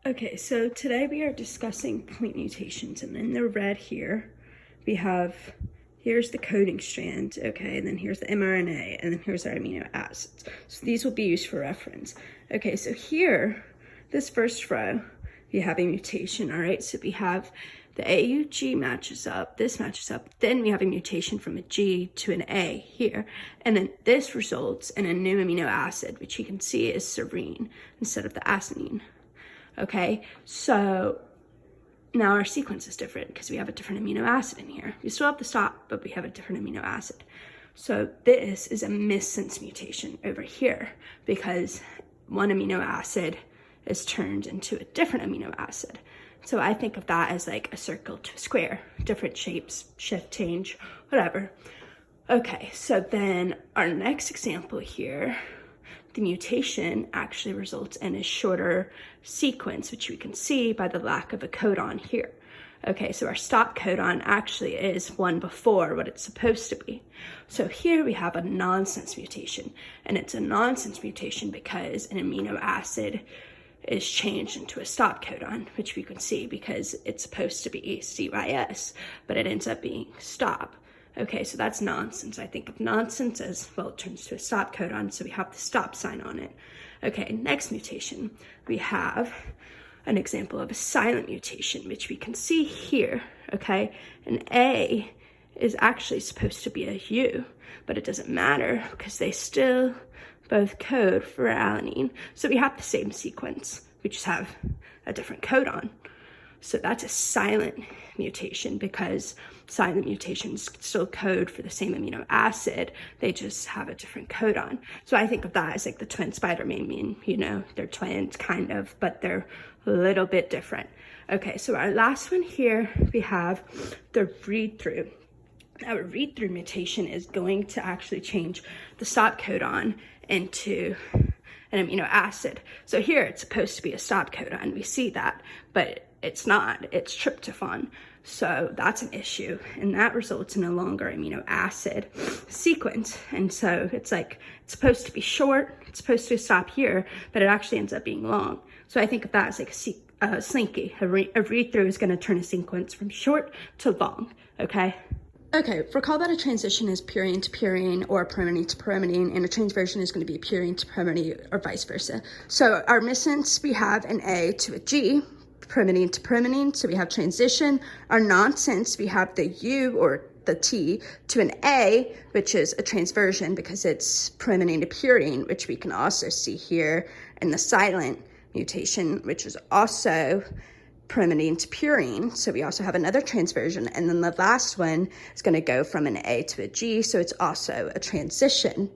Okay, so today we are discussing point mutations, and in the red here, we have, here's the coding strand, okay, and then here's the mRNA, and then here's our amino acids. So these will be used for reference. Okay, so here, this first row, we have a mutation, all right? So we have the AUG matches up, this matches up, then we have a mutation from a G to an A here, and then this results in a new amino acid, which you can see is serine instead of the adenine. Okay, so now our sequence is different because we have a different amino acid in here. We still have the stop, but we have a different amino acid. So this is a missense mutation over here because one amino acid is turned into a different amino acid. So I think of that as like a circle to a square, different shapes, shift, change, whatever. Okay, so then our next example here, the mutation actually results in a shorter sequence, which we can see by the lack of a codon here. Okay, so our stop codon actually is one before what it's supposed to be. So here we have a nonsense mutation, and it's a nonsense mutation because an amino acid is changed into a stop codon, which we can see because it's supposed to be CYS, but it ends up being stop. Okay, so that's nonsense. I think of nonsense as, well, it turns to a stop codon, so we have the stop sign on it. Okay, next mutation, we have an example of a silent mutation, which we can see here, okay? An A is actually supposed to be a U, but it doesn't matter because they still both code for alanine. So we have the same sequence, we just have a different codon. So that's a silent mutation because silent mutations still code for the same amino acid. They just have a different codon. So I think of that as like the twin spider meme, you know, they're twins kind of, but they're a little bit different. Okay, so our last one here, we have the read-through. Our read-through mutation is going to actually change the stop codon into an amino acid. So here it's supposed to be a stop codon. We see that, but it's not, it's tryptophan. So that's an issue, and that results in a longer amino acid sequence. And so it's like, it's supposed to be short, it's supposed to stop here, but it actually ends up being long. So I think of that as like a slinky. A read-through is gonna turn a sequence from short to long, okay? Okay, recall that a transition is purine to purine or pyrimidine to pyrimidine, and a transversion is going to be purine to pyrimidine or vice versa. So our missense, we have an A to a G, pyrimidine to pyrimidine, so we have transition. Our nonsense, we have the U or the T to an A, which is a transversion because it's pyrimidine to purine, which we can also see here in the silent mutation, which is also pyrimidine to purine, so we also have another transversion, and then the last one is going to go from an A to a G, so it's also a transition.